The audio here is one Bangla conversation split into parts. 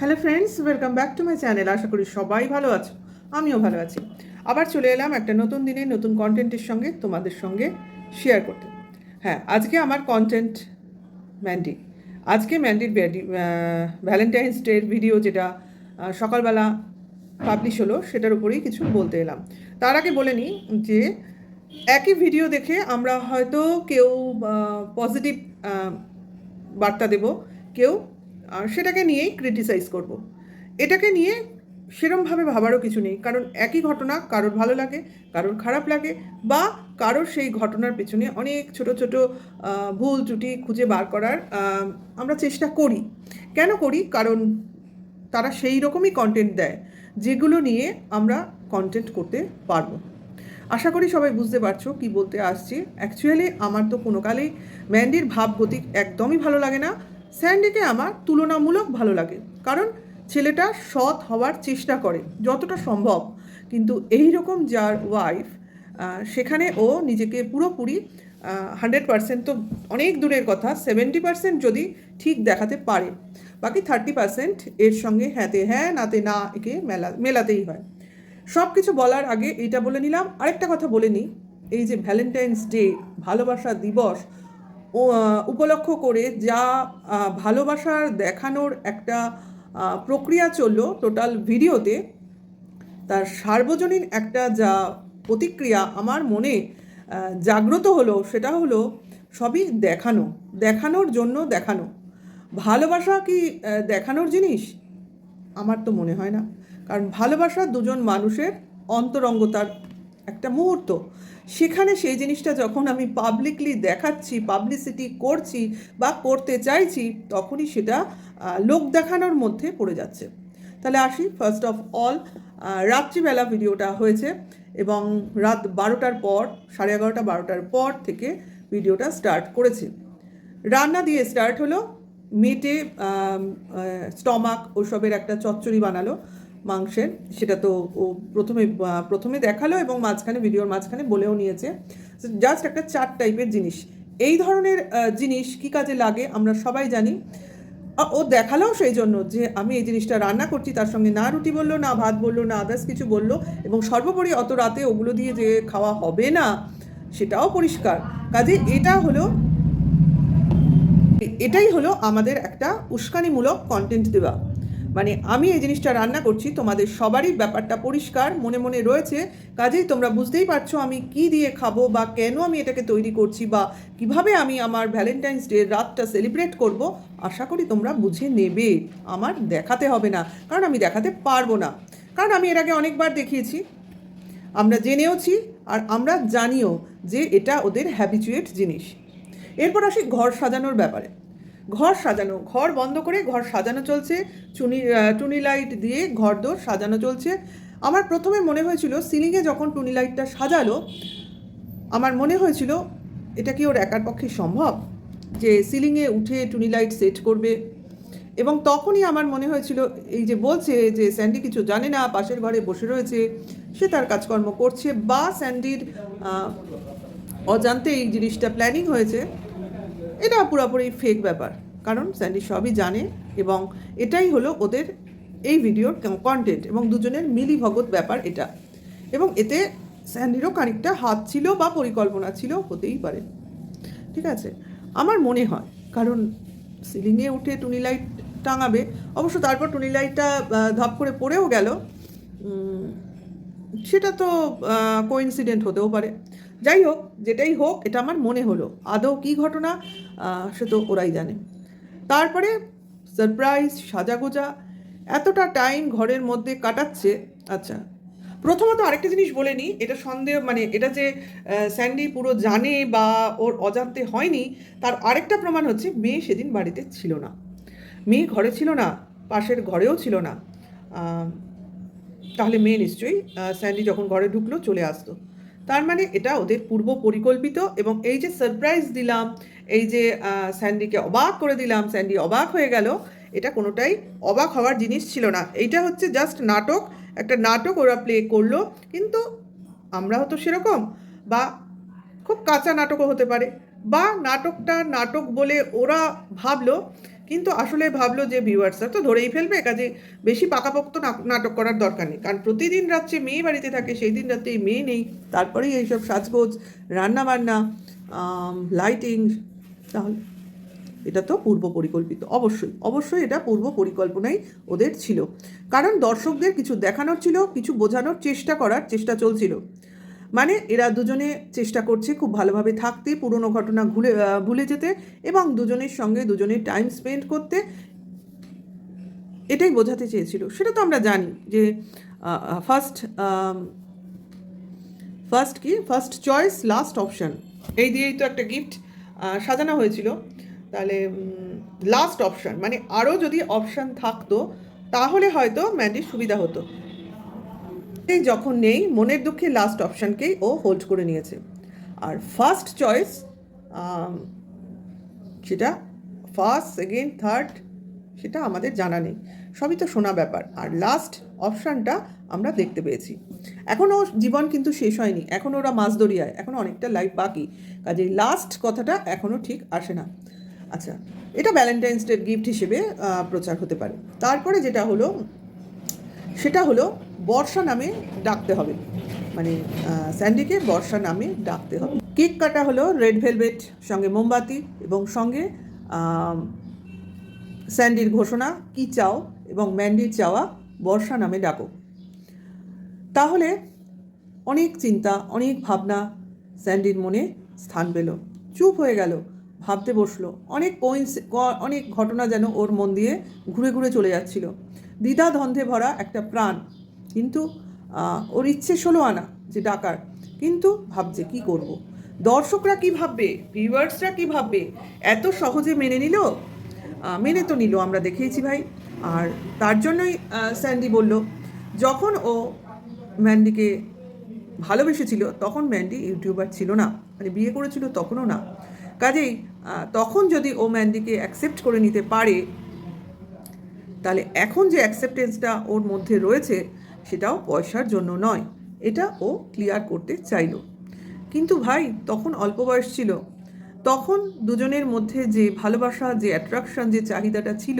Hello friends, welcome back to my channel. আশা করি সবাই ভালো আছো, আমিও ভালো আছি। আবার চলে এলাম একটা নতুন দিনে নতুন কন্টেন্টের সঙ্গে তোমাদের সঙ্গে শেয়ার করতে। হ্যাঁ, আজকে আমার কন্টেন্ট ম্যান্ডি। আজকে ম্যান্ডির ভ্যালেন্টাইন্স ডের ভিডিও যেটা সকালবেলা পাবলিশ হলো সেটার উপরেই কিছু বলতে এলাম। তার আগে বলে নিই যে একই ভিডিও দেখে আমরা হয়তো কেউ পজিটিভ বার্তা দেব, কেউ সেটাকে নিয়েই ক্রিটিসাইজ করব। এটাকে নিয়ে সেরমভাবে ভাবারও কিছু নেই, কারণ একই ঘটনা কারোর ভালো লাগে, কারোর খারাপ লাগে, বা কারোর সেই ঘটনার পেছনে অনেক ছোট ছোট ভুল ত্রুটি খুঁজে বার করার আমরা চেষ্টা করি। কেন করি? কারণ তারা সেই রকমই কন্টেন্ট দেয় যেগুলো নিয়ে আমরা কন্টেন্ট করতে পারবো। আশা করি সবাই বুঝতে পারছো কি বলতে আসছি। অ্যাকচুয়ালি আমার তো কোনো কালেই ম্যান্ডির ভাবগতিক একদমই ভালো লাগে না। স্যান্ডিকে আমার তুলনামূলক ভালো লাগে, কারণ ছেলেটা সৎ হওয়ার চেষ্টা করে যতটা সম্ভব, কিন্তু এই রকম যার ওয়াইফ সেখানে ও নিজেকে পুরোপুরি 100% তো অনেক দূরের কথা, 70% যদি ঠিক দেখাতে পারে, বাকি 30% এর সঙ্গে হ্যাঁতে হ্যাঁ নাতে না একে মেলাতেই হয়। সব কিছু বলার আগে এইটা বলে নিলাম, আরেকটা কথা বলে নিই। এই যে ভ্যালেন্টাইন্স ডে, ভালোবাসা দিবস উপলক্ষ করে যা ভালোবাসার দেখানোর একটা প্রক্রিয়া চললো টোটাল ভিডিওতে, তার সার্বজনীন একটা যা প্রতিক্রিয়া আমার মনে জাগ্রত হলো, সেটা হলো সবই দেখানো, দেখানোর জন্য দেখানো। ভালোবাসা কি দেখানোর জিনিস? আমার তো মনে হয় না। কারণ ভালোবাসা দুজন মানুষের অন্তরঙ্গতার একটা মুহূর্ত, সেখানে সেই জিনিসটা যখন আমি পাবলিকলি দেখাচ্ছি, পাবলিসিটি করছি বা করতে চাইছি, তখনই সেটা লোক দেখানোর মধ্যে পড়ে যাচ্ছে। তাহলে আসি, ফার্স্ট অফ অল, রাত্রিবেলা ভিডিওটা হয়েছে এবং রাত 12টার পর, 11:30 12টার পর থেকে ভিডিওটা স্টার্ট করেছে। রান্না দিয়ে স্টার্ট হলো, মেটে স্টমাক ওসবের একটা চচ্চড়ি বানালো মাংসের। সেটা তো ও প্রথমে দেখালো এবং মাঝখানে, ভিডিওর মাঝখানে বলেও নিয়েছে। জাস্ট একটা চাট টাইপের জিনিস। এই ধরনের জিনিস কী কাজে লাগে আমরা সবাই জানি। ও দেখালোও সেই জন্য যে আমি এই জিনিসটা রান্না করছি, তার সঙ্গে না রুটি বললো, না ভাত বললো, না আদার্স কিছু বললো, এবং সর্বোপরি অত রাতে ওগুলো দিয়ে যে খাওয়া হবে না সেটাও পরিষ্কার। কাজে এটাই হলো আমাদের একটা উস্কানিমূলক কন্টেন্ট দেওয়া। মানে আমি এই জিনিসটা রান্না করছি, তোমাদের সবারই ব্যাপারটা পরিষ্কার মনে মনে রয়েছে, কাজেই তোমরা বুঝতেই পারছো আমি কি দিয়ে খাবো বা কেন আমি এটাকে তৈরি করছি বা কিভাবে আমি আমার ভ্যালেন্টাইন্স ডে রাতটা সেলিব্রেট করব। আশা করি তোমরা বুঝে নেবে, আমার দেখাতে হবে না, কারণ আমি দেখাতে পারবো না। কারণ আমি এর আগে অনেকবার দেখিয়েছি, আমরা জেনেওছি আর আমরা জানিও যে এটা ওদের হ্যাবিচুয়েট জিনিস। এরপর আসি ঘর সাজানোর ব্যাপারে। ঘর সাজানো, ঘর বন্ধ করে ঘর সাজানো চলছে, টুনি লাইট দিয়ে ঘরদোর সাজানো চলছে। আমার প্রথমে মনে হয়েছিল, সিলিংয়ে যখন টুনি লাইটটা সাজালো, আমার মনে হয়েছিল এটা কি ওর একার পক্ষে সম্ভব যে সিলিংয়ে উঠে টুনি লাইট সেট করবে। এবং তখনই আমার মনে হয়েছিল, এই যে বলছে যে স্যান্ডি কিছু জানে না, পাশের ঘরে বসে রয়েছে, সে তার কাজকর্ম করছে, বা স্যান্ডির অজান্তে এই জিনিসটা প্ল্যানিং হয়েছে, এটা পুরোপুরি ফেক ব্যাপার। কারণ স্যান্ডি সবই জানে এবং এটাই হলো ওদের এই ভিডিওর কন্টেন্ট, এবং দুজনের মিলিভগত ব্যাপার এটা। এবং এতে স্যান্ডিরও খানিকটা হাত ছিল বা পরিকল্পনা ছিল, হতেই পারে। ঠিক আছে, আমার মনে হয়, কারণ সিলিংয়ে উঠে টুনি লাইট টাঙাবে, অবশ্য তারপর টুনি লাইটটা ধপ করে পড়েও গেল, সেটা তো কোইন্সিডেন্ট হতেও পারে। যাই হোক, যেটাই হোক, এটা আমার মনে হলো। আদৌ কী ঘটনা সে তো ওরাই জানে। তারপরে সারপ্রাইজ, সাজাগোজা, এতটা টাইম ঘরের মধ্যে কাটাচ্ছে। আচ্ছা, প্রথমত আরেকটা জিনিস বলে নিই, এটা সন্দেহ, মানে এটা যে স্যান্ডি পুরো জানে বা ওর অজান্তে হয়নি, তার আরেকটা প্রমাণ হচ্ছে মেয়ে সেদিন বাড়িতে ছিল না। মেয়ে ঘরে ছিল না, পাশের ঘরেও ছিল না। তাহলে মেয়ে নিশ্চয়ই স্যান্ডি যখন ঘরে ঢুকলো চলে আসতো। তার মানে এটা ওদের পূর্ব পরিকল্পিত। এবং এই যে সারপ্রাইজ দিলাম, এই যে স্যান্ডিকে অবাক করে দিলাম, স্যান্ডি অবাক হয়ে গেল, এটা কোনোটাই অবাক হওয়ার জিনিস ছিল না। এইটা হচ্ছে জাস্ট নাটক, একটা নাটক ওরা প্লে করলো। কিন্তু আমরাও তো সেরকম, বা খুব কাঁচা নাটকও হতে পারে, বা নাটকটা নাটক বলে ওরা ভাবলো, কিন্তু আসলে ভাবলো যে ভিউয়ার্সরা তো ধরেই ফেলবে, কাজে বেশি পাকাপোক্ত নাটক করার দরকার নেই, কারণ প্রতিদিন রাত্রে মেয়ে বাড়িতে থাকে, সেই দিন রাত্রে এই মেয়ে নেই, তারপরেই এইসব সাজগোজ, রান্নাবান্না, লাইটিং, তাহলে এটা তো পূর্ব পরিকল্পিত। অবশ্যই অবশ্যই এটা পূর্ব পরিকল্পনাই ওদের ছিল, কারণ দর্শকদের কিছু দেখানোর ছিল, কিছু বোঝানোর করার চেষ্টা চলছিল। মানে এরা দুজনে চেষ্টা করছে খুব ভালোভাবে থাকতে, পুরনো ঘটনা ভুলে যেতে এবং দুজনের সঙ্গে দুজনের টাইম স্পেন্ড করতে, এটাই বোঝাতে চেয়েছিল। সেটা তো আমরা জানি যে ফার্স্ট চয়েস লাস্ট অপশান, এই দিয়েই তো একটা গিফট সাজানো হয়েছিল। তাহলে লাস্ট অপশান মানে আরও যদি অপশান থাকতো তাহলে হয়তো ম্যান্ডির সুবিধা হতো। এই যখন নেই, মনের দুঃখে লাস্ট অপশানকেই ও হোল্ড করে নিয়েছে। আর ফার্স্ট চয়েস, সেটা ফার্স্ট, সেকেন্ড, থার্ড, সেটা আমাদের জানা নেই, সবই তো শোনা ব্যাপার। আর লাস্ট অপশানটা আমরা দেখতে পেয়েছি। এখনও জীবন কিন্তু শেষ হয়নি, এখনও ওরা মাছ দরিয়ায়, এখনও অনেকটা লাইফ বাকি, কাজেই লাস্ট কথাটা এখনও ঠিক আসে না। আচ্ছা, এটা ভ্যালেন্টাইন্স ডে গিফট হিসেবে প্রচার হতে পারে। তারপরে যেটা হলো সেটা হলো বর্ষা নামে ডাকতে হবে, মানে স্যান্ডিকে বর্ষা নামে ডাকতে হবে। কেক কাটা হলো রেড ভেলভেট, সঙ্গে মোমবাতি, এবং সঙ্গে স্যান্ডির ঘোষণা, কি চাও, এবং ম্যান্ডির চাওয়া, বর্ষা নামে ডাকো। তাহলে অনেক চিন্তা, অনেক ভাবনা স্যান্ডির মনে স্থান পেল, চুপ হয়ে গেল, ভাবতে বসলো। অনেক ঘটনা যেন ওর মন দিয়ে ঘুরে ঘুরে চলে যাচ্ছিল, দ্বিধা দ্বন্দ্বে ভরা একটা প্রাণ। কিন্তু ওর ইচ্ছে ষোলো আনা যে ডাকার, কিন্তু ভাবছে কি করব, দর্শকরা কি ভাববে, ভিউয়ার্সরা কি ভাববে। এত সহজে মেনে নিল? মেনে তো নিল, আমরা দেখেইছি ভাই। আর তার জন্যই স্যান্ডি বলল, যখন ও ম্যান্ডিকে ভালোবেসেছিল তখন ম্যান্ডি ইউটিউবার ছিল না, মানে বিয়ে করেছিল তখনও না। কাজেই তখন যদি ও ম্যান্ডিকে অ্যাকসেপ্ট করে নিতে পারে, তাহলে এখন যে অ্যাকসেপ্টেন্সটা ওর মধ্যে রয়েছে সেটাও পয়সার জন্য নয়, এটা ও ক্লিয়ার করতে চাইল। কিন্তু ভাই তখন অল্প বয়স ছিল, তখন দুজনের মধ্যে যে ভালোবাসা, যে অ্যাট্রাকশন, যে চাহিদাটা ছিল,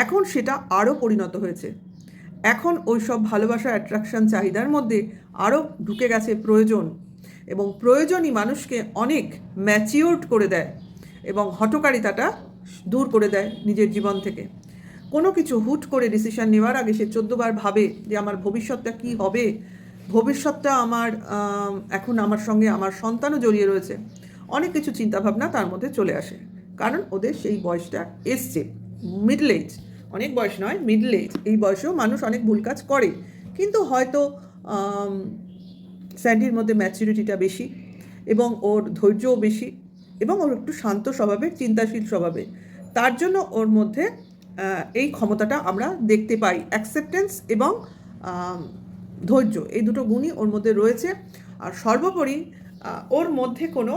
এখন সেটা আরও পরিণত হয়েছে। এখন ওই সব ভালোবাসা, অ্যাট্রাকশন, চাহিদার মধ্যে আরও ঢুকে গেছে প্রয়োজন, এবং প্রয়োজনই মানুষকে অনেক ম্যাচিওরড করে দেয় এবং হঠকারিতাটা দূর করে দেয় নিজের জীবন থেকে। কোনো কিছু হুট করে ডিসিশন নেওয়ার আগে সে 14 বার ভাবে যে আমার ভবিষ্যৎটা কী হবে, ভবিষ্যৎটা আমার এখন আমার সঙ্গে আমার সন্তানও জড়িয়ে রয়েছে, অনেক কিছু চিন্তাভাবনা তার মধ্যে চলে আসে, কারণ ওদের সেই বয়সটা এসছে, মিডল এজ, অনেক বয়স নয়, মিডল এজ। এই বয়সেও মানুষ অনেক ভুল কাজ করে, কিন্তু হয়তো স্যান্ডির মধ্যে ম্যাচুরিটিটা বেশি, এবং ওর ধৈর্যও বেশি, এবং ওর একটু শান্ত স্বভাবের, চিন্তাশীল স্বভাবের, তার জন্য ওর মধ্যে এই ক্ষমতাটা আমরা দেখতে পাই। অ্যাকসেপ্টেন্স এবং ধৈর্য, এই দুটো গুণই ওর মধ্যে রয়েছে। আর সর্বোপরি ওর মধ্যে কোনো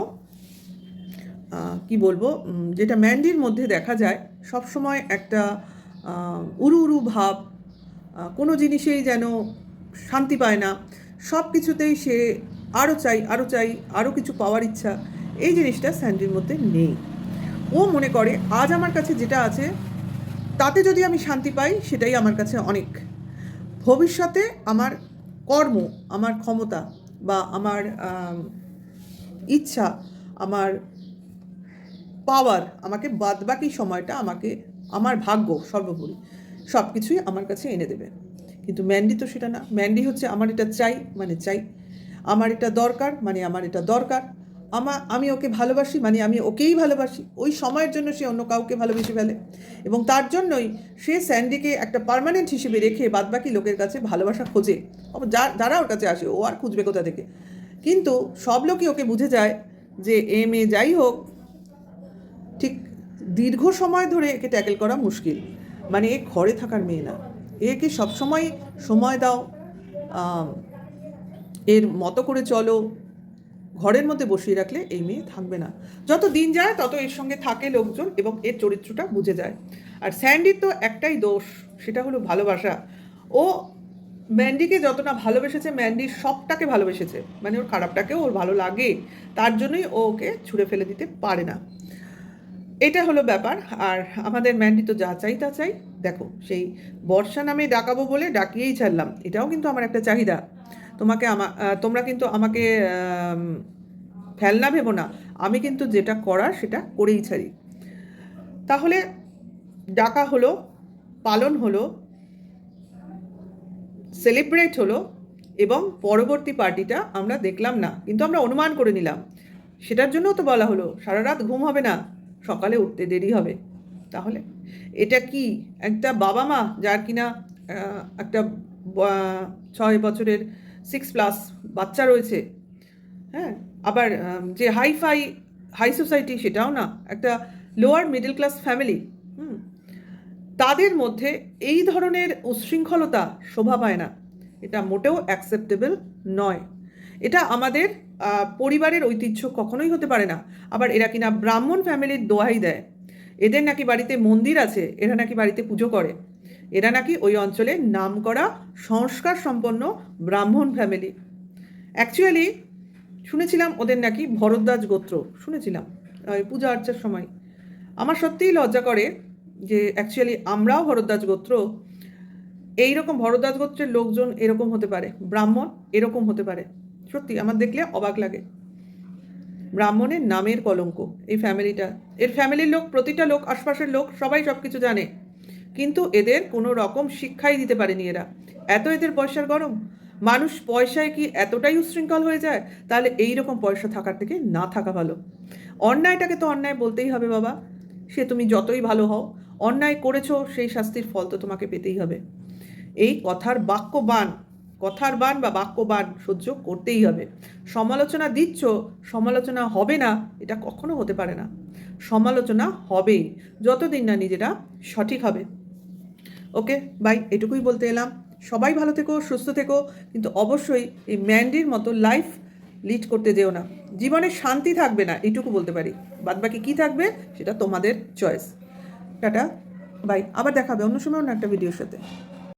কি বলবো, যেটা ম্যান্ডির মধ্যে দেখা যায় সবসময় একটা উড়ু উড়ু ভাব, কোনো জিনিসেই যেন শান্তি পায় না, সব কিছুতেই সে আরও চাই, আরও চাই, আরও কিছু পাওয়ার ইচ্ছা, এই জিনিসটা স্যান্ডির মধ্যে নেই। ও মনে করে আজ আমার কাছে যেটা আছে তাতে যদি আমি শান্তি পাই সেটাই আমার কাছে অনেক। ভবিষ্যতে আমার কর্ম, আমার ক্ষমতা, বা আমার ইচ্ছা, আমার পাওয়ার, আমাকে বাদবাকি সময়টা, আমাকে আমার ভাগ্য সর্বোপরি সব কিছুই আমার কাছে এনে দেবে। কিন্তু ম্যান্ডি তো সেটা না। ম্যান্ডি হচ্ছে আমার এটা চাই মানে চাই, আমার এটা দরকার মানে আমার এটা দরকার, আমি ওকে ভালোবাসি মানে আমি ওকেই ভালোবাসি। ওই সময়ের জন্য সে অন্য কাউকে ভালোবেসে ফেলে, এবং তার জন্যই সে স্যান্ডিকে একটা পার্মানেন্ট হিসেবে রেখে বাদবাকি লোকের কাছে ভালোবাসা খোঁজে। যারা ওর কাছে আসে ও আর খুঁজবে কোথা থেকে। কিন্তু সব লোকই ওকে বুঝে যায় যে এ মেয়ে যাই হোক, ঠিক দীর্ঘ সময় ধরে একে ট্যাকেল করা মুশকিল, মানে এ ঘরে থাকার মেয়ে না, একে সবসময় সময় দাও, এর মতো করে চলো, ঘরের মধ্যে বসিয়ে রাখলে এই মেয়ে থাকবে না। যত দিন যায় তত এর সঙ্গে থাকে লোকজন এবং এর চরিত্রটা বুঝে যায়। আর স্যান্ডির তো একটাই দোষ, সেটা হলো ভালোবাসা। ও ম্যান্ডিকে যতটা ভালোবেসেছে, ম্যান্ডির সবটাকে ভালোবেসেছে, মানে ওর খারাপটাকেও ওর ভালো লাগে, তার জন্যই ও ওকে ছুঁড়ে ফেলে দিতে পারে না। এটা হলো ব্যাপার। আর আমাদের ম্যান্ডি তো যা চাই তা চাই। দেখো, সেই বর্ষা নামে ডাকাবো বলে ডাকিয়েই ছাড়লাম, এটাও কিন্তু আমার একটা চাহিদা। তোমরা কিন্তু আমাকে ফেলনা ভেবো না, আমি কিন্তু যেটা করার সেটা করেই ছাড়ি। তাহলে ডাকা হলো, পালন হলো, সেলিব্রেট হলো, এবং পরবর্তী পার্টিটা আমরা দেখলাম না, কিন্তু আমরা অনুমান করে নিলাম। সেটার জন্যও তো বলা হলো সারা রাত ঘুম হবে না, সকালে উঠতে দেরি হবে। তাহলে এটা কি একটা বাবা মা যার কিনা একটা 6 বছরের 6+ বাচ্চা রয়েছে, হ্যাঁ, আবার যে হাই সোসাইটি সেটাও না, একটা লোয়ার মিডল ক্লাস ফ্যামিলি, তাদের মধ্যে এই ধরনের উচ্ছৃঙ্খলতা শোভা পায় না। এটা মোটেও অ্যাকসেপ্টেবল নয়। এটা আমাদের পরিবারের ঐতিহ্য কখনোই হতে পারে না। আবার এরা কিনা ব্রাহ্মণ ফ্যামিলির দোহাই দেয়, এদের নাকি বাড়িতে মন্দির আছে, এরা নাকি বাড়িতে পুজো করে, এরা নাকি ওই অঞ্চলে নামকরা সংস্কার সম্পন্ন ব্রাহ্মণ ফ্যামিলি। অ্যাকচুয়ালি শুনেছিলাম ওদের নাকি ভরদ্বাজ গোত্র, শুনেছিলাম পূজা আর্চার সময়। আমার সত্যিই লজ্জা করে যে অ্যাকচুয়ালি আমরাও ভরদ্বাজ গোত্র। এইরকম ভরদ্বাজ গোত্রের লোকজন এরকম হতে পারে, ব্রাহ্মণ এরকম হতে পারে, সত্যি আমার দেখলে অবাক লাগে। ব্রাহ্মণের নামের কলঙ্ক এই ফ্যামিলিটা, এর ফ্যামিলির লোক, প্রতিটা লোক, আশপাশের লোক সবাই সব কিছু জানে, কিন্তু এদের কোনো রকম শিক্ষাই দিতে পারেনি এরা। এত এদের পয়সার গরম, মানুষ পয়সায় কি এতটাই উচ্ছৃঙ্খল হয়ে যায়? তাহলে এই রকম পয়সা থাকার থেকে না থাকা ভালো। অন্যায়টাকে তো অন্যায় বলতেই হবে বাবা, সে তুমি যতই ভালো হও, অন্যায় করেছো সেই শাস্তির ফল তো তোমাকে পেতেই হবে। এই কথার বান বা বাক্যবান সহ্য করতেই হবে। সমালোচনা দিচ্ছ, সমালোচনা হবে না এটা কখনো হতে পারে না। সমালোচনা হবেই যতদিন না নিজেরা সঠিক হবে। ওকে, বাই, এটুকুই বলতে এলাম। সবাই ভালো থেকো, সুস্থ থেকো, কিন্তু অবশ্যই এই ম্যান্ডির মতো লাইফ লিড করতে যেও না। জীবনে শান্তি থাকবে না, এইটুকু বলতে পারি। বাদবাকি কী থাকবে সেটা তোমাদের চয়েস। টাটা, বাই, আবার দেখা হবে অন্য সময় অন্য একটা ভিডিওর সাথে।